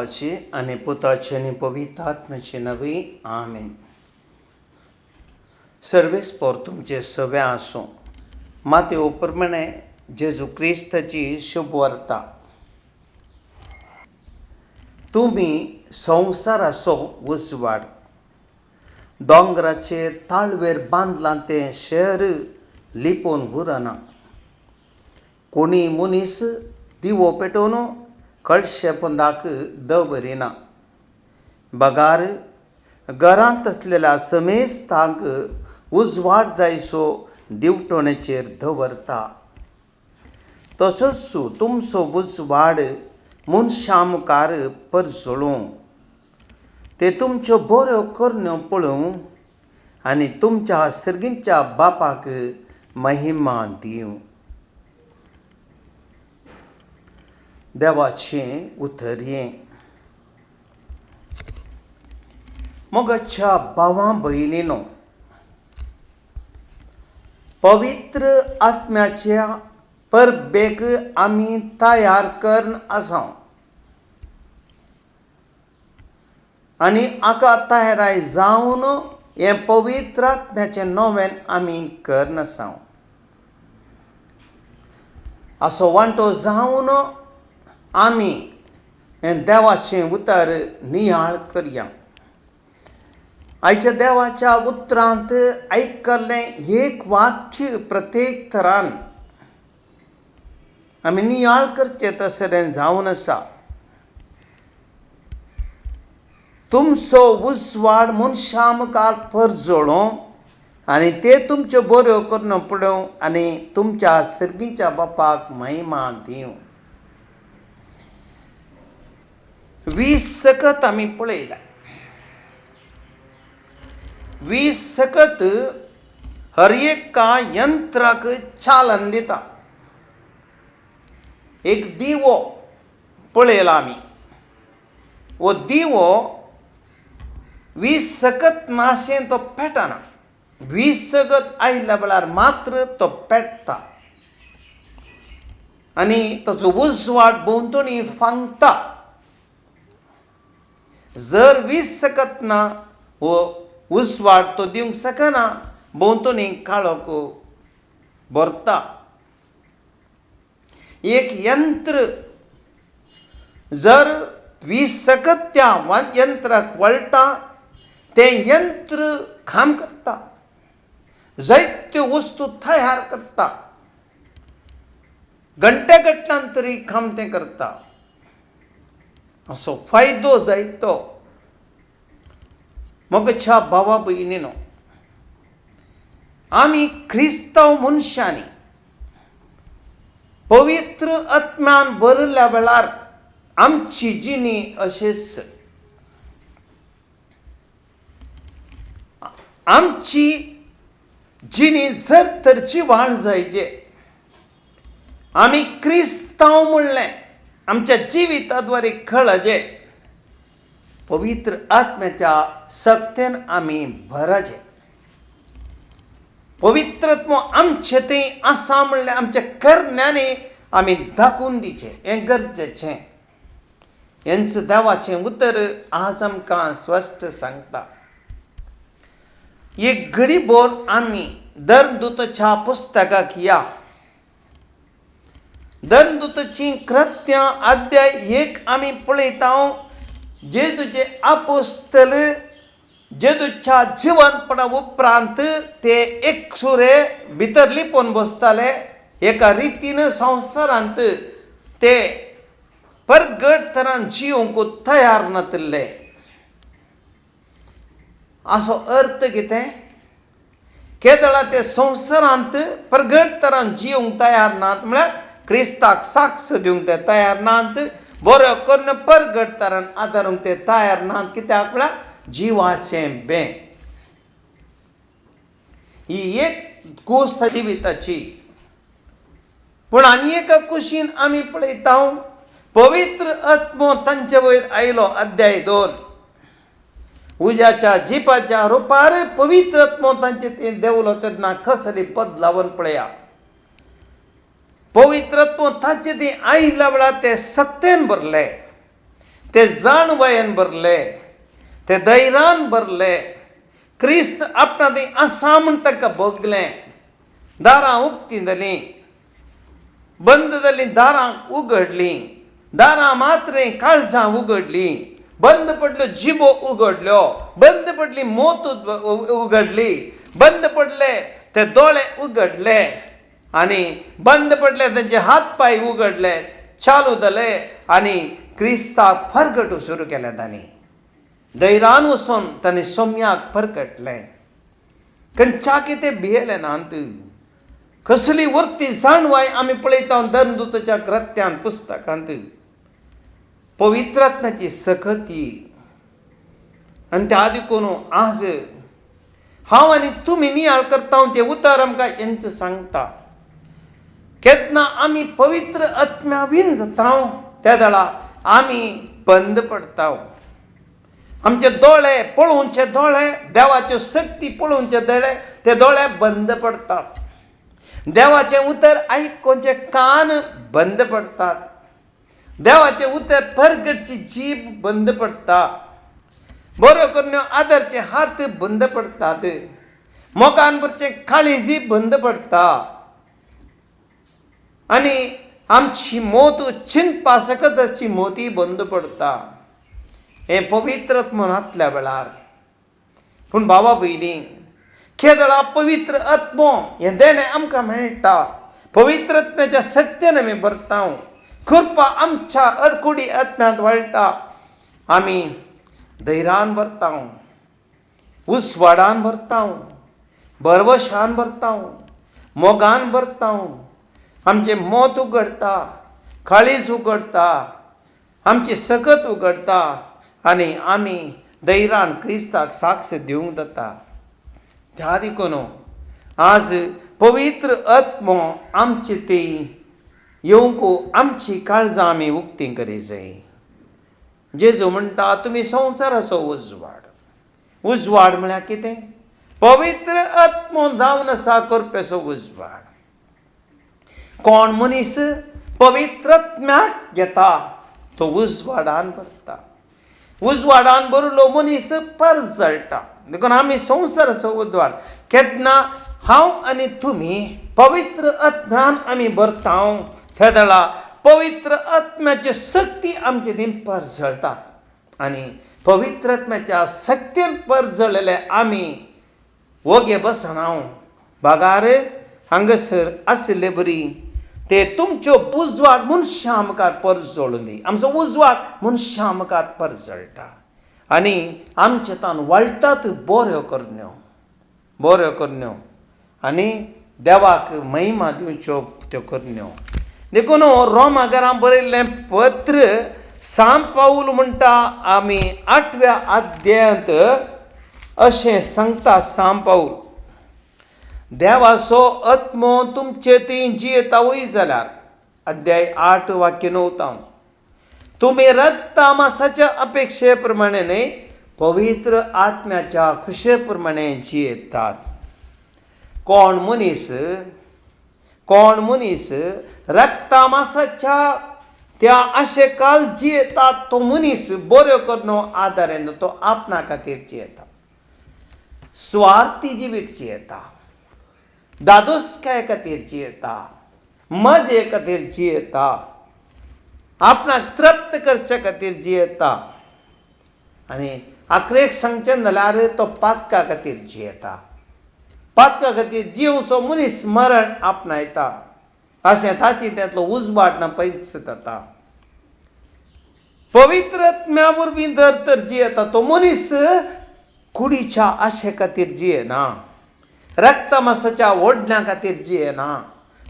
बापाचे आणि पुताचे आणि पवित्र आत्म्याचे नवे आमेन. सर्वेस पोर तुमचे सवे आसो. मातेओ प्रमाणे जेजू क्रिस्ताची शुभ वार्ता. तुम्ही संवसाराचो उजवाड. दोंगराचे ताळवेर बांदलां तें शहर लिपोवन उरना. कोणी मनीस दिवो पेटोवन कळशे पोंदाक दवरिना. बगार घरांत असलेल्या समेस्तांक उजवाड जायसो दिवटोणेचेर दवरता. तसोच तुमचो उजवाड मनशां मुखार परजळूं. ते तुमच्यो बऱ्यो करण्यो पळोवं आनी तुमच्या सर्गीच्या बापाक महिमा दिवं. देवाचें उतर हें. मोगाच्या भावां भयणींनो, पवित्र आत्म्याच्या परबेक आमी तयार करन आसां आनी हाका तयाराय जावन हें पवित्र आत्म्याचें नोवें आमी करन आसां. असो वांटो जावन आमी हें देवाचें उतर नियाळ करया. आयच्या देवाच्या उतरांत आयकल्लें एक वाक्य प्रत्येक तरान आमी नियाळ करचें तसलें जावन आसा. तुमचो उजवाड मनशां मुखार परजळो आनी ते तुमच्यो बऱ्यो करण्यो पळोवं आनी तुमच्या सर्गीच्या बापाक महिमा दिवं. 20 सकत आमी पळयला. 20 सकत हर एका यंत्राक चालन दिता. एक दिवो पळयला आमी. हो दिवो 20 सकत नाशें तो पेटना. 20 सकत आयिल्ल्या वेळार मात्र तो पेटता आनी ताचो उजवाड भोंवतणी फांगता. जर 20 सकत ना हो उजवाड तो दिवंक शकना, भोंवतणी काळोख भरता. एक यंत्र जर 20 सकत त्या यंत्राक वळटा, तें यंत्र काम करता, जायत्यो वस्तू तयार करता, घंटे गटल्यान तरी काम तें करता. असो फायदो जायतो. मोगाच्या भावा भयणींनो, आमी क्रिस्तांव मनशांनी पवित्र आत्म्यान भरिल्ल्या वेळार आमची जिणी अशेंच. आमची जिणी जर तर जिवाळ जायचे, आमी क्रिस्तांव म्हणलें आमच्या जिविताद्वारे कळचे, पवित्र आत्म्याच्या सक्तेन आमी भरचे. पवित्रत्व आमचें तें आसा म्हणलें आमच्या करण्यांनी आमी दाखोवन दिचें, हें गरजेचें. हेंच देवाचें उतर आज आमकां स्पश्ट सांगता. एक घडीभर आमी धर्मदूताच्या पुस्तकाक या. धर्मदूताची कृत्यां अध्याय 1 आमी पळयता. जेजूचे आपोस्तल जेजूच्या जिवंतपणा उपरांत ते एकसुरे भितर लिपोवन बसताले. एका रितीन संवसारांत ते परगट तरान जिवंक तयार नासले. असो अर्थ कितें? केदळा ते संवसारांत परगट तरान जिवंक तयार नात, म्हळ्यार क्रिस्ताक साक्ष दिवंक ते तयार नात, बऱ्यो करून परगट तरान आदारूंक ते तयार नात. कित्याक म्हळ्यार जिवाचें बें. ही एक गोश्ट जिविताची. पूण आनी एका कुशीन आमी पळयता, पवित्र आत्मो तांचे वयर आयलो. अध्याय 2. उज्याच्या जिपाच्या रुपार पवित्र आत्मो तांचे तें देवलो तेन्ना कसली पद लावन पळया. पवित्र आत्मो तांचे ती आयिल्ल्या वेळार ते सक्तेन भरले. ते जाणवयन भरले, ते धैर्यान भरले. क्रिस्त आपणा ती आसा म्हण ताका भोगलें. दारां उक्तीं जालीं, बंद जालीं दारां उगडलीं, दारां मात्रें काळजां उगडलीं, बंद पडल्यो जिबो उगडल्यो, बंद पडली मोत उगडली, बंद पडले ते दोळे उगडले, आनी बंद पडले तांचे हात पाय उगडले, चालू जाले, आनी क्रिस्ताक फरगटूंक सुरू केलें. तांणी धैर्यान वचून तांणी सोम्याक फरकटलें. खंयच्या कितें भियेलें नात. कसली वर्ती जाणवाय आमी पळयता धर्मदूताच्या कृत्यान पुस्तकांत. पवित्र आत्म्याची सकती. आनी त्या देखून आज हांव आनी तुमी नियाळ करता ते उतर आमकां हेंच सांगता. केन्ना आमी पवित्र आत्म्या विण जाता त्या वेळा आमी बंद पडटा. आमचे दोळे पळोवचे दोळे, देवाच्यो शक्ती पळोवचे दोळे, ते दोळे बंद पडटात. देवाचें उतर आयकोवचे कान बंद पडटात. देवाचें उतर परगटची जीब बंद पडटा. बऱ्यो करण्यो आदरचे हात बंद पडटात. मोगान भरचें काळीजी बंद पडटा. आनी आमची मोत चिंतपा सकत अशी मोती बंद पडटा. हें पवित्र आत्म्यातल्या वेळार. पूण भावा भयणी, केदळा पवित्र आत्मो हें देणें आमकां मेळटा. पवित्र आत्म्याच्या शक्तीन आमी भरता. कृपा आमच्या अदकुडी आत्म्यांत वळटा. आमी धैर्यान भरता, उजवाडान भरता, भरवशान भरता, मोगान भरता. आमचें मोत उगडटा, काळीज उगडटा, आमची सकत उगडटा, आनी आमी धैर्यान क्रिस्ताक साक्ष दिवंक जाता. त्या देखून आज पवित्र आत्मो आमचे ती येवंक आमची काळजां आमी उक्तीं करी जाय. जेजू म्हणटा तुमी संवसाराचो उजवाड. उजवाड म्हळ्यार कितें? पवित्र आत्मो जावन आसा करप्याचो उजवाड. कोण मनीस पवित्र आत्म्याक घेता तो उजवाडान भरता. उजवाडान भरिल्लो मनीस परजळटा. देखून आमी संवसाराचो उजवाड. केन्ना हांव आनी तुमी पवित्र आत्म्यान आमी भरता त्या वेळा पवित्र आत्म्याची शक्ती आमचे ती परजळटा. आनी पवित्र आत्म्याच्या शक्तीन परजळलेले आमी वगे बसना. भागार हांगासर आसले बरी ते तुमच्यो उजवाड मनशां आमकां परजळून दी. आमचो उजवाड मनशां आमकां परजळटा. आनी आमचे तान वळटात बऱ्यो करण्यो, बऱ्यो करण्यो, आनी देवाक महिमा दिवच्यो त्यो करण्यो. देखून रोमाकारांक बरयल्लें पत्र सांत पाऊल म्हणटा आमी 8व्या अध्यायांत अशें सांगता सांत पाऊल. देवाचो आत्मो तुमचे ती जियेतावूय जाल्यार, अध्याय 8 वाक्य 9, तुमी रक्तमांसाच्या अपेक्षे प्रमाणे न्हय, पवित्र आत्म्याच्या खुशे प्रमाणे जियेतात. कोण मनीस रक्तमांसाच्या त्या आशेकाल जियेतात तो मनीस बऱ्यो करनो आदारेन तो आपणा खातीर जियेता. स्वार्थी जिवीत जियेता. दादोसकाय खातीर जियेता. मजे खातीर जियेता. आपणाक तृप्त करचे खातीर जियेता. आनी आखरेक सांगचें जाल्यार तो पातका खातीर जियेता. पातका खातीर जिवचो मनीस मरण आपणायता. अशें ताची त्यातलो उजवाड ना पयस जाता. पवित्र आत्म्या वरवीं जर तर जियेता तो मनीस कुडीच्या आशे खातीर जियेना. रक्तमांसाच्या ओडण्या खातीर जियेना.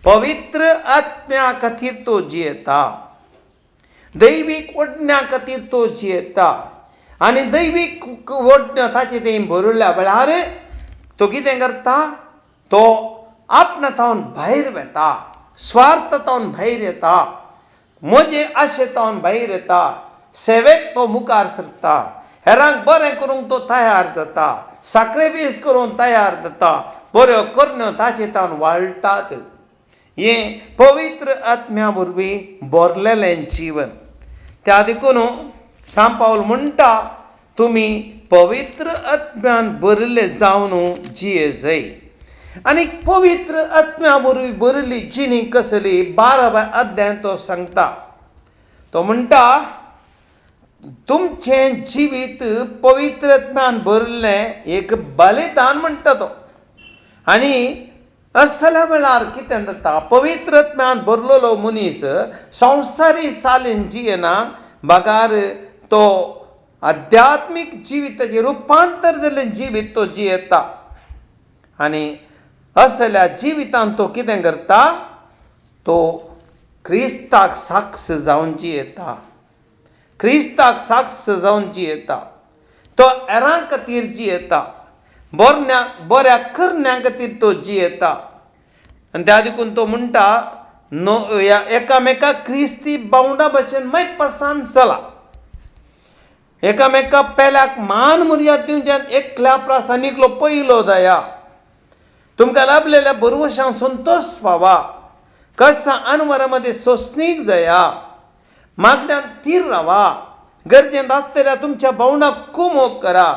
पवित्र आत्म्या खातीर तो जियेता. दैवीक ओडण्या खातीर तो जियेता. आनी दैवीक ओडण्यो ताचे थंय भरिल्ल्या वेळार तो कितें करता? तो आपणातावन भायर वेता. स्वार्थतावन भायर येता. म्हजे आशेतावन भायर येता. सेवेक तो मुखार सरता. हेरांक बरें करूंक तो तयार जाता. सॅक्रिफायस करूंक तयार जाता. बऱ्यो करण्यो ताचे तावन वाळटात. हें पवित्र आत्म्या वरवीं भरलेलें जीवन. त्या देखून सांत पाऊल म्हणटा तुम्ही पवित्र आत्म्यान भरले जावन जिये आनी पवित्र आत्म्या बरोबर बरली जिणी कसली 12व्या अध्यायान तो सांगता. तो म्हणटा तुमचें जिवीत पवित्र आत्म्यान भरलें एक बलिदान म्हणटा तो. आनी असल्या वेळार कितें जाता, पवित्र आत्म्यान भरलेलो मनीस संवसारी सालीन जियेना, बागार तो आध्यात्मीक जिविताचें रुपांतर जाल्लें जिवीत तो जियेता. आनी असल्या जिवितान तो कितें करता, तो क्रिस्ताक साक्ष जावन जियेता. क्रिस्ताक साक्ष जावन जियेता. तो हेरां खातीर जियेता. बऱ्या करण्यां खातीर तो जियेता. आनी त्या देखून तो म्हणटा एकामेकाक क्रिस्ती बावंडा भशेन मागीर पसंद चला. एकामेकाक पेल्याक मान मर्याद दिवच्यान एकल्या प्रासानीकलो पयलो दया. तुमकां लाभलेल्या भरवशांत संतोष पावा. कश्टां आनवरांमध्ये सोंसणीक जाया. मागण्यांत थीर रावा. गरजेंत आसलेल्या तुमच्या भावंडाक कुमोग करा.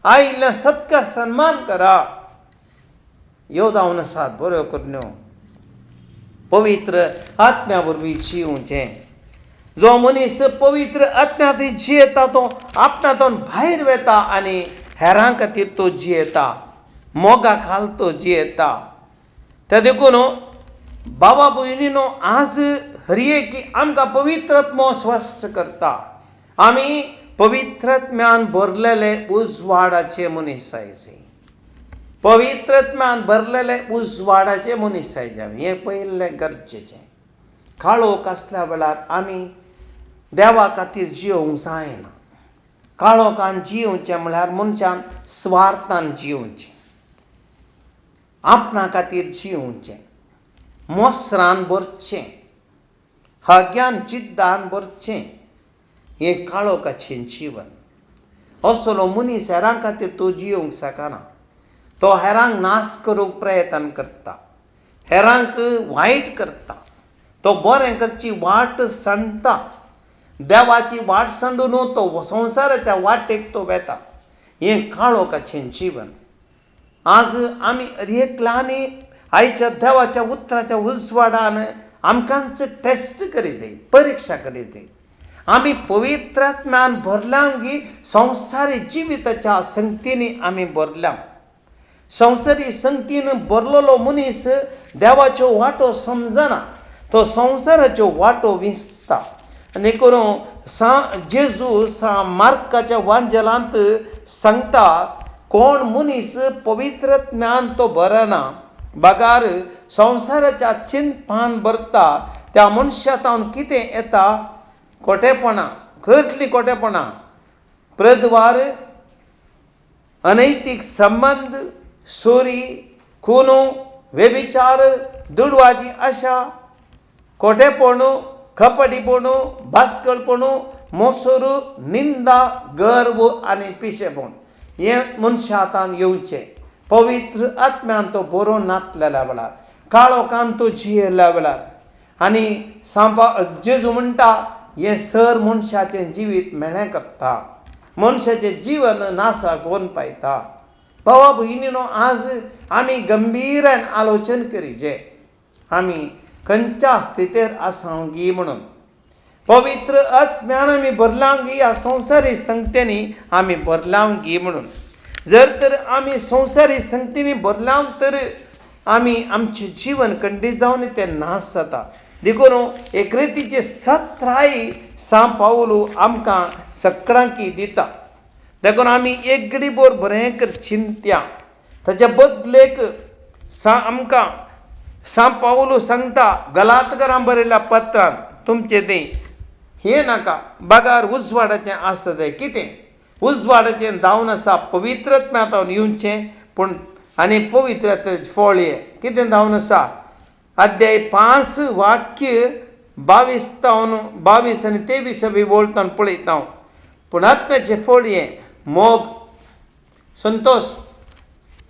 आयिल्ल्या सत्कार सन्मान करा. ह्यो जावन आसात बऱ्यो करण्यो. पवित्र आत्म्या वरवीं जिवचें. जो मनीस पवित्र आत्म्यांत जियेता तो आपणांतून भायर वेता आनी हेरां खातीर तो जियेता. मोगा खाल तो जियेता. त्या देखून बाबा भयणीनो, आज हरये की आमकां पवित्र आत्मो स्वस्थ करता. आमी पवित्र आत्म्यान भरलेले उजवाडाचे मनीस जाय. पवित्र आत्म्यान भरलेले उजवाडाचे मनीस जाय. हें पयलें गरजेचें. काळोख आसल्या वेळार आमी देवा खातीर जियोंक जायना. काळोखान जियोवचें म्हळ्यार मनशान स्वार्थान जियोवचें. आपणा खातीर जियोवचें. मोसरान भरचें. हग्यान जिद्दान भरचें. हें काळोखाचें जिवन. असलो मनीस हेरां खातीर तो जियोंक शकना. तो हेरांक नाश करूंक प्रयत्न करता. हेरांक वायट करता. तो बरें करची वाट सांडटा. देवाची वाट सांडून तो संवसाराच्या वाटेक तो वेता. हें काळोखाचें जिवन. आज आमी एकल्यांनी आयच्या देवाच्या उतराच्या उजवाडान आमकांच टेस्ट करीत जाय, परीक्षा करीत जाय. आमी पवित्र आत्म्यान भरल्यांगी संवसारी जिविताच्या संगतींनी आमी भरल्या. संवसारी संगतीन भरलेलो मनीस देवाच्यो वाटो समजना. तो संवसाराच्यो वाटो विसता. आनी करून जेजू मार्काच्या वांजेलांत सांगता, कोण मनीस पवित्र आत्म्यान तो भरना, बागार संवसाराच्या चिंतपान भरता, त्या मनशांतावन कितें येता? खोटेपणां. कसलीं खोटेपणां? प्रद्वार, अनैतीक संबंध, चोरी, खून, व्यभिचार, दुडवाची आशा, खोटेपणू, खपटीपणू, भास्कळपणू, मोसोर, निंदा, गर्व आनी पिशेपण. हें मनशा हातान येवचें. पवित्र आत्म्यान तो बरो नातलेल्या वेळार, काळोखान तो जियेल्या वेळार. आनी जेजू म्हणटा, हें सर मनशाचें जिवीत मेळें करता. मनशाचें जीवन नासाक व्हरून पायता. भावा भयणीनो, आज आमी गंभीरान आलोचन करीचें. आमी खंयच्या स्थितीर आसांगी म्हणून. पवित्र आत्म्यान आमी भरलांगी, ह्या संवसारी संगतेनी आमी भरलांगी म्हणून. जर तर आमी संवसारी संगतीनी भरलां तर आमी आमचें जीवन खंडीत जावन तें नाश जाता. देखून एक रितीचे सत्राय सांत पावलो आमकां सगळ्यांकी दिता. देखून आमी एक घडी भर बरें कर चिंत्या. ताचे बदलेक आमकां सांत पावलो सांगता गलातकारांक बरयल्ल्या पत्रांत, तुमचें तें हें नाका, बागार उजवाडाचें आसा जाय. कितें उजवाडाचें जावन आसा? पवित्र आत्म्यांत येवचें. पूण आनी पवित्र फळ हें कितें जावन आसा? अध्याय 5 वाक्य 22 आनी 23 बोलतना पळयता. पूण आत्म्याचें फळ हें मोग, संतोष,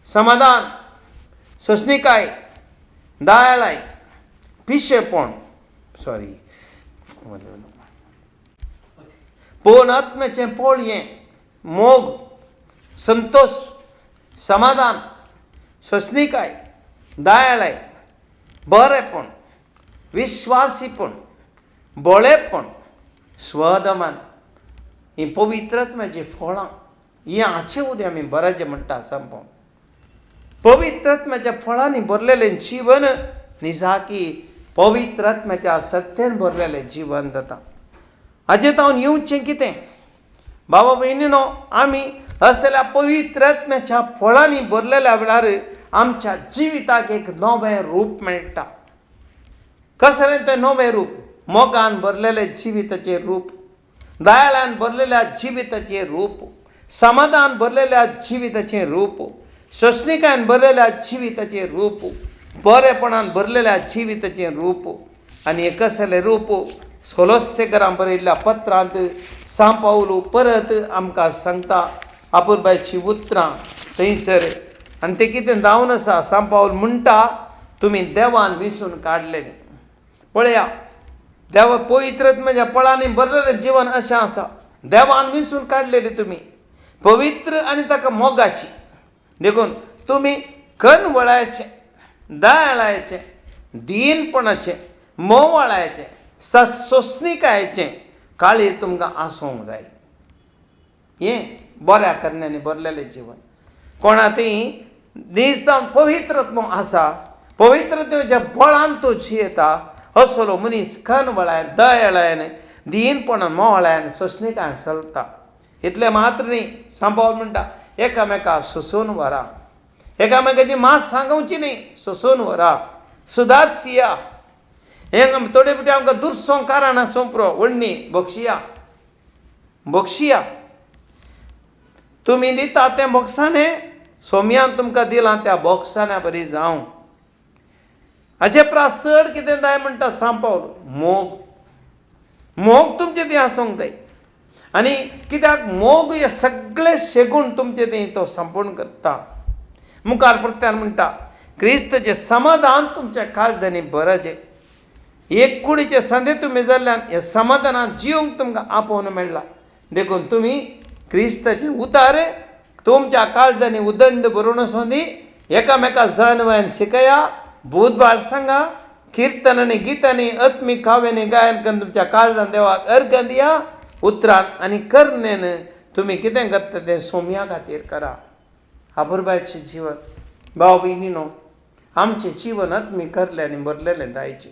समाधान, सोंसणीकाय, दयाळाय, पिशेपण, पूर्ण आत्म्याचें फळ हें मोग, संतोष, समाधान, सोंसणीकाय, दयाळाय, बरेपण, विश्वासीपण, बोळेपण, स्वदमान ही पवित्र आत्म्याची फळां ही हाचे उदय आमी बरें म्हणटा संपवून. पवित्र आत्म्याच्या फळांनी भरलेलें जीवन निजाकी पवित्र आत्म्याच्या सक्तेन भरलेलें जिवन जाता. हाचे तावन येवचें कितें? बाबा भयणीनो, आमी असल्या पवित्र आत्म्याच्या फळांनी भरलेल्या वेळार आमच्या जिविताक एक नवें रूप मेळटा. कसलें तें नवें रूप? मोगान भरलेलें जिविताचें रूप, दयाळान भरलेल्या जिविताचें रूप, समाधान भरलेल्या जिविताचें रूप, सोंसणीकायेन भरलेल्या जिविताचें रूप, बरेपणान भरलेल्या जिविताचें रूप. आनी हें कसलें रूप? कोलोसेकरांक बरयल्ल्या पत्रांत सांपावलो परत आमकां सांगता आपुरबायची उतरां थंयसर. आनी तें कितें जावन आसा? सांपावल म्हणटा, तुमी देवान विंचून काडलेलें. पळया, देवा पवित्र म्हज्या फळांनी भरलेलें जिवन अशें आसा. देवान विंचून काडलेलें तुमी पवित्र आनी ताका मोगाची. देखून तुमी कनवळायचें, दयाळायचें, दीनपणाचें, मोवाळायचें, सोंसणीकायेचें काळीज तुमकां आसूंक जाय. हें बऱ्या करण्यांनी भरलेलें जिवन. कोणातय दिसतावन पवित्रत्व आसा, पवित्रतेच्या बळान तो जियेता असलो मनीस कनवळायन, दयाळायन, दीनपणान, मोवाळायन, सोंसणीकायेन चलता. इतलें मात्र न्ही. सांपावल म्हणटा, एकामेकाक सोंसून व्हरा. एकामेकाची मात सांगोवची न्ही, सोंसून व्हरा, सुदारसिया. हें थोडे फावटी आमकां दुरसो कारण सोंपरो व्हडणी बक्षिया. तुमी दिता तें बॉक्साने सोम्यान तुमकां दिलां त्या बॉक्साने बरी जावं. हाचे प्रास चड कितें जाय म्हणटा सांपावल? मोग तुमचें थंय आसूंक जाय. आनी कित्याक मोग हे सगळे शेगूण तुमचे थंय तो संपूर्ण करता. मुखार परत्यान म्हणटा, क्रिस्ताचें समाधान तुमच्या काळजांनी भरचें. एक कुडीचे संदे तुमी जाल्ल्यान हे समाधानान जिवंक तुमकां आपोवन मेळ्ळा. देखून तुमी क्रिस्ताचें उतार तुमच्या काळजांनी उदंड भरून वचून दी. एकामेका जाणवायन शिकया, बुधबाळ सांगा, किर्तनांनी, गितांनी, आत्मीक काव्यांनी गायन करून तुमच्या काळजान देवाक अर्घ दिया. उतरान आनी करण्यान तुमी कितें करता तें सोम्या खातीर करा. आपुरबायचें जिवन, भाव भयणीनो, आमचें जिवन आत्मी करल्यांनी भरलेलें जायचें.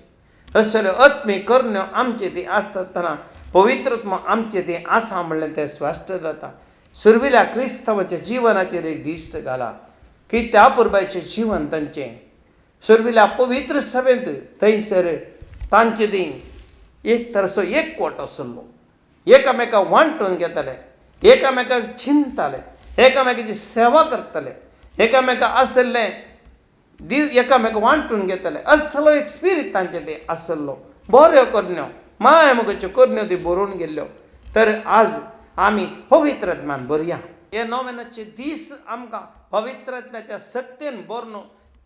असल्यो आत्मी करण्यो आमचे ती आसतना पवित्रत्व आमचे ती आसा म्हणलें तें स्पश्ट जाता. सुरविल्या क्रिस्तांवाच्या जिवनाचेर एक दिश्ट घाला की त्या पुरबायचें जिवन तांचें सुरविल्या पवित्र सभेंत थंयसर तांचे ती एक तरसो एकवट आसलो. एकामेकाक वांटून घेताले, एकामेकाक चिंताले, एकामेकाची सेवा करताले, एकामेकाक आसल्लें एकामेकाक वांटून घेताले. असलो एक स्पिरीट तांचे ते आसलो. बऱ्यो करण्यो, माय मोगाच्यो करण्यो ती बरोवन गेल्ल्यो. तर आज आमी पवित्र आत्म्यान भरया. हे नोवेनाचे दीस आमकां पवित्र आत्म्याच्या सक्तेन भरनो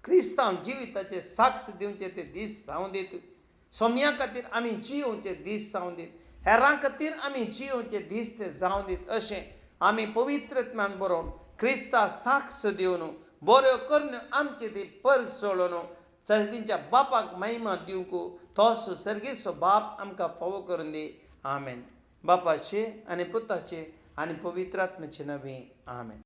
क्रिस्तांव जिविताचे साक्ष दिवचे ते दीस जावं दीत. सोम्या खातीर आमी जियोवचे दीस जावं दीत. हेरां खातीर आमी जियोवचे दीस ते जावं दीत. अशें आमी पवित्र आत्म्यान बरोवन क्रिस्ता साक्ष दिवन बऱ्यो करण्यो आमचे ती पर सोडून सर्गीच्या बापाक महिमा दिवंक तोच सर्गीचो बाप आमकां फावो करून दी. आमेन. बापाचे आनी पुताचे आनी पवित्र आत्म्याचे नवे. आमेन.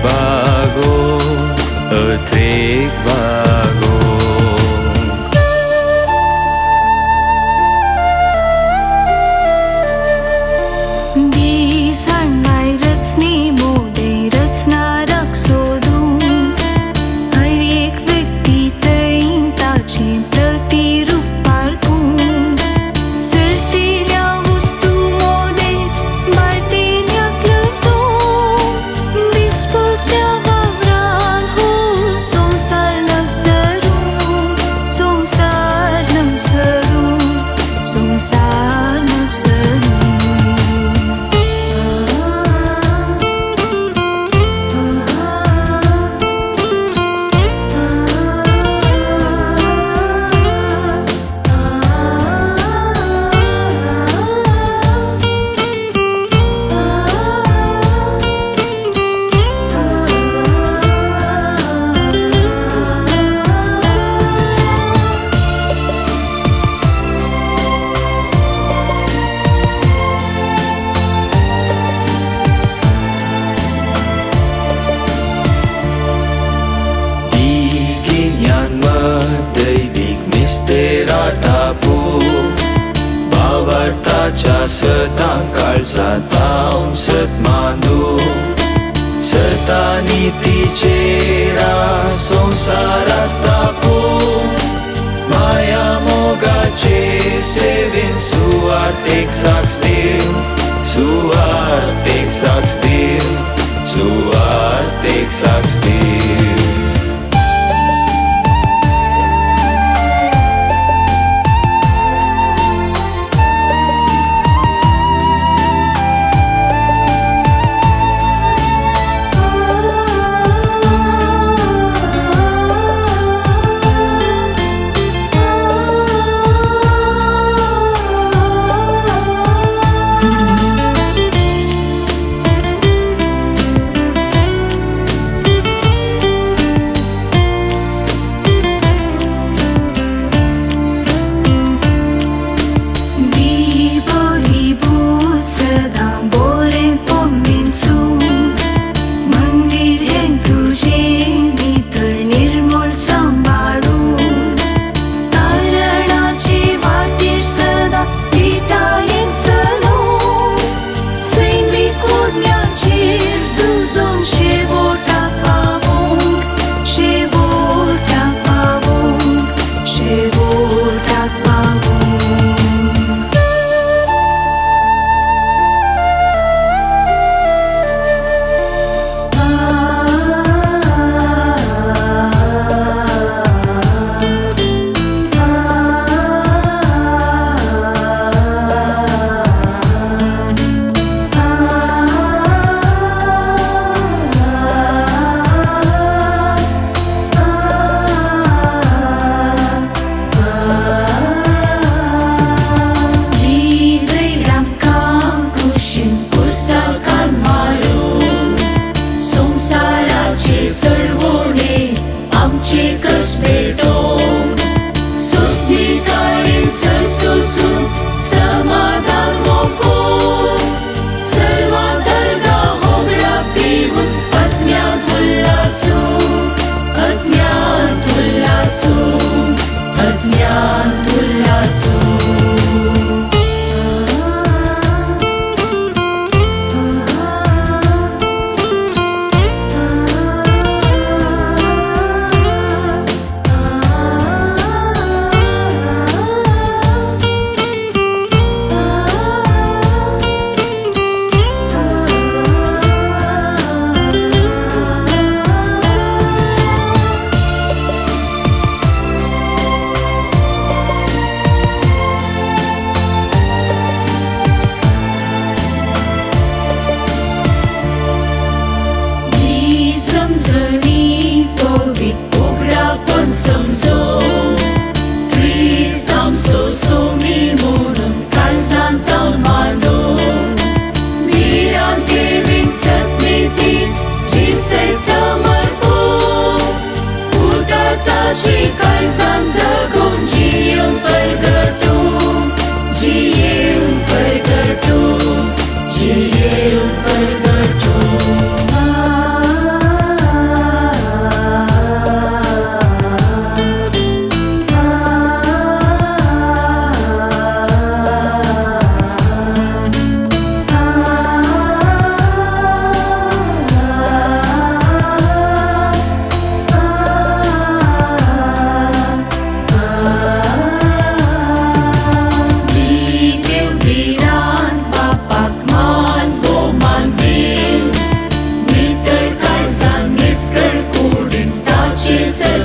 bago at bago. Di sanai rachne modai rachna raksodum har ek vyakti tai tache प्रतिरूप पारखूं सरतेल्या वस्तू मोदे बाटेल्या क्लतूं विस्फोटल्या वावरान हो संसार नवसरूं संसार नवसरूं संसार नवसरूं Bawartacha setangkal sataun setmanu setaniti cera sonsaras tapu maya mogace sevin suartek sakstil suartek sakstil suartek sakstil.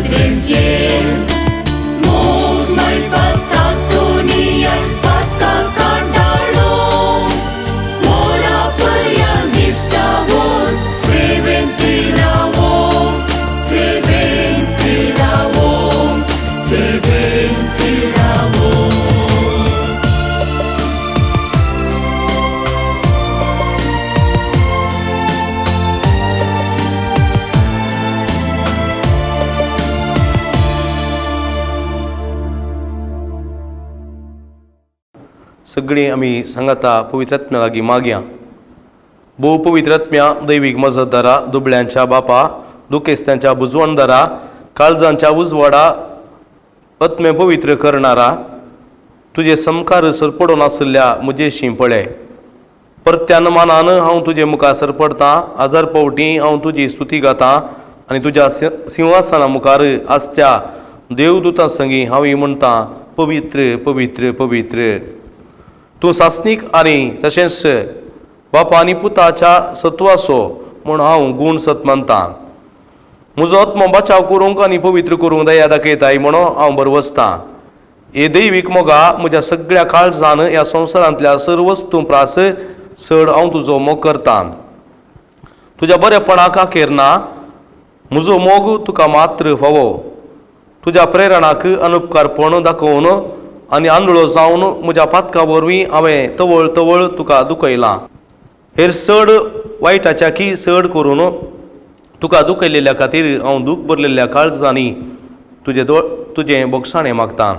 Trentje Mog mai pasta sonia Patka kandalo Mora perya nishtavo Seventiravo Seventiravo Seventiravo सगळीं आमी सांगाता पवित्रात्म्या लागीं मागया. भोव पवित्रात्म्या दैवीक मजतदारा दुबळ्यांच्या बापा दुखेस्त्यांच्या बुजवणदारा काळजांच्या उजवाडा आत्मे पवित्र करणारा तुजे समकार सरपडून आसल्या म्हजेशी पळय. परत्यान मानान हांव तुजे मुखार सरपडटां हजार पावटी हांव तुजी स्तुती गातां आनी तुज्या सिंहासना मुखार आसच्या देवदूतां संगी हांव म्हणटां पवित्र पवित्र पवित्र. तूं सासनीक आनी तशेंच बापा आनी पुताच्या सत्वाचो म्हूण हांव गूण सत मानतां. म्हजो आत्मो बचाव करूंक आनी पवित्र करूंक दया दाखयताय म्हणून हांव बरवसतां. हे दैवीक मोगा म्हज्या सगळ्या काळजान ह्या संवसारांतल्या सर्व वस्तू प्रास चड हांव तुजो मोग करतां. तुज्या बरेपणाक आखेर ना. म्हजो मोग तुका मात्र फावो. तुज्या प्रेरणाक अनुपकारपण दाखोवन आनी आंधळो जावन म्हज्या पातका वरवीं हांवें तवळ तवळ तुका दुखयलां. हेर चड वायटाच्याकी चड करून तुका दुखयलेल्या खातीर हांव दूख भरलेल्या काळजांनी तुजें बोगसाणें मागतां.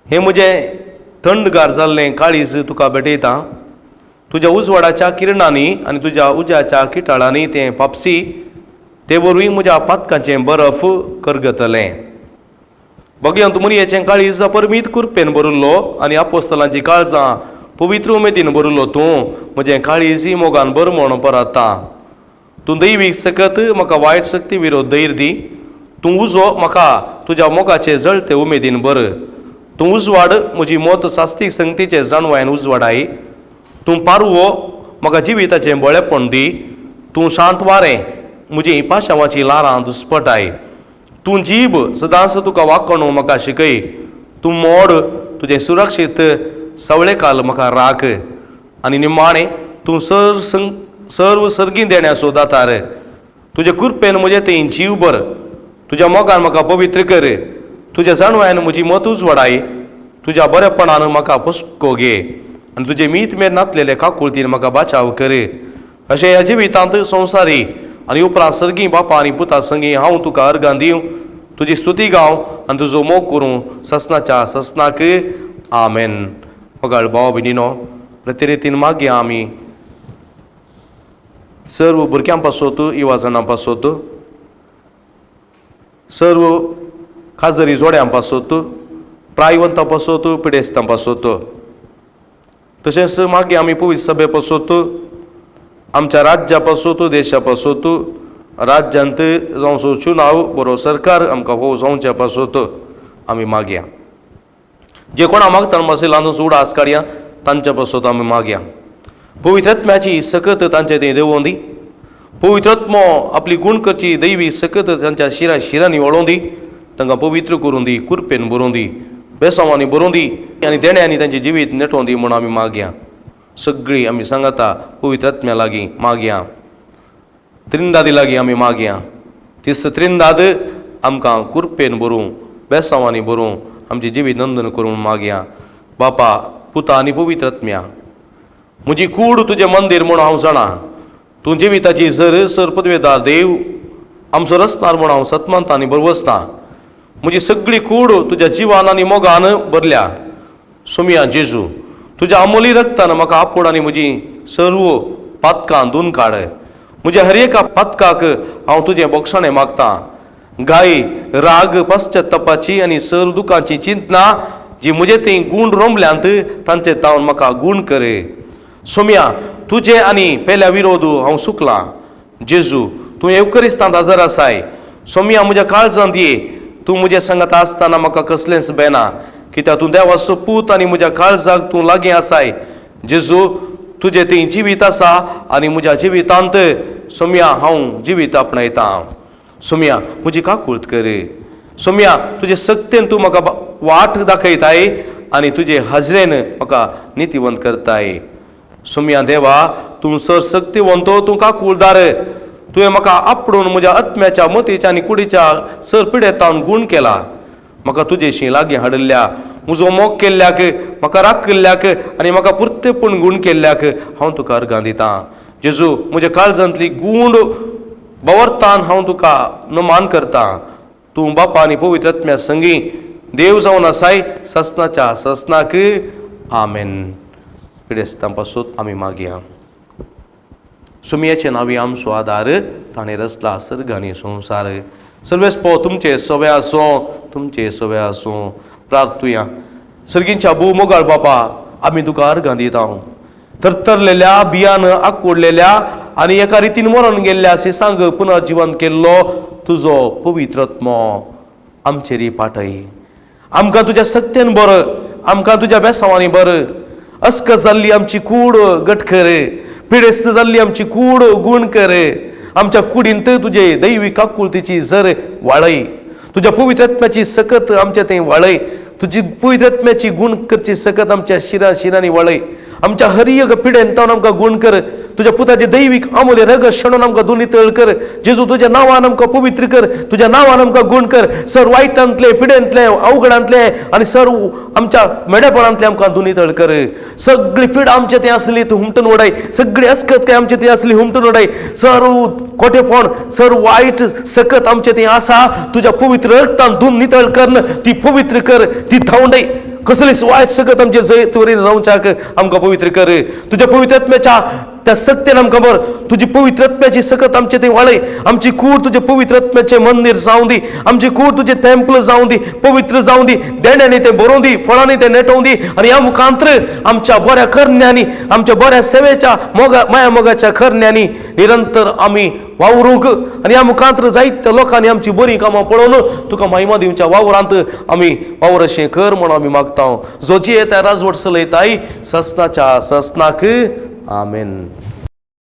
हें म्हजें थंडगार जाल्लें काळीज तुका भेटयतां. तुज्या उजवाडाच्या किरणांनी आनी तुज्या उज्याच्या किटाळांनी तें पापसी ते वरवीं म्हज्या पातकाचें बरफ करगतलें. भगवंत मुनयेचें काळीज अपरमीत कुरपेन भरिल्लो आनी आपोस्तलांची काळजां पवित्र उमेदीन भरिल्लो तूं म्हजें काळीज मोगान बर म्हूण पराता. तूं दैवीक सकत म्हाका वायट शक्ती विरोध धैर्य दी. तूं उजो म्हाका तुज्या मोगाचे जळटे उमेदीन बर. तूं उजवाड म्हजी मोत सास्तीक संगतीचे जाणवायन उजवाडाय. तूं पारवो म्हाका जिविताचें बळेपण दी. तूं शांत वारें म्हजी पाशांवाची लारां दुस्पटाय. तूं जीब सदांच तुका वागणू म्हाका शिकय. तूं मोड तुजें सुरक्षीत सवळे काल म्हाका राख. आनी निमाणें तूं सर्व सर्गी देण्याचो दातार. तुजे कृपेन म्हजें तें जीव बर. तुज्या मोगान म्हाका पवित्र कर. तुज्या जाणवायन म्हजी मत उजवाडाय. तुज्या बरेपणान म्हाका पुसको घे आनी तुजे मीत मेर नातलेले काकुळतीन म्हाका बचाव कर. अशें ह्या जिवितांत संवसारी आनी उपरांत सर्गी बापा आनी पुता संगी हांव तुका अर्गां दिवं तुजी स्तुती गाव आनी तुजो मोग करूं ससनाच्या ससनाक आमेन. मोगाळ भाव भयणीनो प्रतिरितीन मागया आमी सर्व भुरग्यां पासत युवा जाणां पासत सर्व खाजरी जोड्यां पासत प्रायवंतां पासत पिडेस्तां पासत तशेंच मागया आमी पवित्र सभे पासत आमच्या राज्या पासत देशा पासत राज्यांत जावचो चुनाव बरो सरकार आमकां हो जावच्या पासत आमी मागया. जे कोणा मागता मातशें ल्हानूच उडास काडया तांच्या पासत आमी मागया. पवित्रात्म्याची सकत तांचे थंय देवों दी. पवित्रात्मो आपली गूण करची दैवी सकत तांच्या शिरांनी वळोवं दी. तांकां पवित्र करूं दी. कुरपेन भरोवं दी. बेसांवांनी भरोवं दी आनी देण्यांनी तांचें जिवीत नेटोवं दी म्हूण आमी मागया. सगळीं आमी सांगाता पवित्रात्म्या लागीं मागया. त्रिंदादी लागीं आमी मागया. तिस त्रिंदाद आमकां कुरपेन भरूं बेसांवांनी भरूं आमचें जिवीत नंदन करून मागया. बापा पुता आनी पवित्रात्म्या म्हजी कूड तुजें मंदीर म्हूण हांव जाणा. तूं जिविताची झर सर पदवेदार देव आमचो रस्तार म्हूण हांव सतमंतां आनी बरवसतां. म्हजी सगळी कूड तुज्या जिवान आनी मोगान भरल्या. सुमया जेजू तुज्या अमोली रक्तान म्हाका आपूण आनी म्हजी सर्व पातकां धुवन काड. म्हज्या हर एका पातकाक हांव तुजें बोगसाणें मागतां. गाय राग पश्चात्तापाची आनी सर्व दुखांची चिंतना जी म्हजे थंय गूण रोंबल्यांत तांचे तावन म्हाका गूण कर. सोम्या तुजे आनी पेल्या विरोध हांव सुकलां. जेजू तूं येवकरिस्तांत हजर आसाय. सोम्या म्हज्या काळजांत ये. तूं म्हज्या सांगात आसतना म्हाका कसलेंच बेना कित्याक तूं देवाचो पूत आनी म्हज्या काळजाक तूं लागीं आसाय. जेजू तुजें थंय जिवीत आसा आनी म्हज्या जिवितांत सोम्या हांव जिवीत आपणयतां. सोम्या म्हजी काकूळट कर. सोम्या तुजे सक्तेन तूं म्हाका वाट दाखयताय आनी तुजे हाजरेन म्हाका नितीवंत करताय. सोम्या देवा तूं सर सक्तिवंतो, तूं काकूळदार. तुवें म्हाका आपडून म्हज्या आत्म्याच्या मतीच्या आनी कुडीच्या सर पिडेतावन गूण केला. म्हाका तुजेशी लागीं हाडिल्ल्या, म्हजो मोग केल्ल्याक, म्हाका राखल्याक आनी म्हाका पुर्तेपण गूण केल्ल्याक हांव तुका अर्गां दितां. जेजू म्हज्या काळजांतली गूण बावरतान हांव तुका नमान करतां. तूं बापा आनी पवित्र आत्म्या संगी देव जावन आसाय ससनाच्या ससनाक. आमेन. पिडेस्तां पासून आमी मागया. सुमयाचे नावी आमचो आदार, ताणें रचला सर्ग आनी संवसार. सर्वेस्पो तुमचे सवे आसूं, तुमचे सवे आसूं. प्रार्थुया. सर्गींच्या भू मोगाळ बापा, आमी तुका अर्गां दिता. थरथरलेल्या बियान आंकोडलेल्या आनी एका रितीन मरण गेल्ल्या सिसांक पुनर्जीवन केल्लो तुजो पवित्र आत्मो आमचेर पाठय. आमकां तुज्या सत्यान बर, आमकां तुज्या बेसांवांनी बर. अस्क जाल्ली आमची कूड घट कर, पिडेस्त जाल्ली आमची कूड गूण कर. आमच्या कुडींत तुजे दैवी काकुळतीची झर वाळय. तुज्या पवित्र आत्म्याची सकत आमच्या थंय वाळय. तुजी पवित्र आत्म्याची गूण करची सकत आमच्या शिरांनी वाळय. आमच्या हरियग पिडेन तावन आमकां गूण कर. तुज्या पुताचे दैवीक अमूल्य रग शणून आमकां दुनितळ कर. जेजू तुज्या नांवान आमकां पवित्र कर, तुज्या नांवान आमकां गूण कर. सर वायटांतले, पिडेंतले, अवघडांतले आनी सर आमच्या मेडेपणांतले आमकां दुनितळ कर. सगळी पीड आमचे थंय आसली ती हुमटून उडय. सगळी अस्कत काय आमचे थंय आसली हुमटून उडय. सर खोटेपण, सर वायट सकत आमचे थंय आसा, तुज्या पवित्र रक्तान धुवन नितळ कर. ती पवित्र कर, ती धांवडय. कसली वायट सकत आमचे त्वरेन जावच्याक आमकां पवित्र कर. तुज्या पवित्र आत्म्याच्या त्या सक्तीन आमकां बर. तुजी पवित्र आत्म्याची सकत आमचे थंय वाळय. आमची कूड तुजे पवित्र आत्म्याचे मंदिर जावं दी. आमची कूड तुजे टेंपल जावं दी, पवित्र जावं दी. देण्यांनी ते बरोवं दी, फळांनी ते नेटोवं दी. आनी ह्या मुखांत्र आमच्या बऱ्या करण्यांनी, आमच्या बऱ्या सेवेच्या माया मोगाच्या करण्यांनी निरंतर आमी वावरूंक आनी ह्या मुखांत्र जायत्या लोकांनी आमची बरी कामां पळोवन तुका महिमा दिवच्या वावरांत आमी वावर अशें कर म्हणून आमी मागता. जोजी येता राजवट चलयताय ससनाच्या ससनाक. आमेन.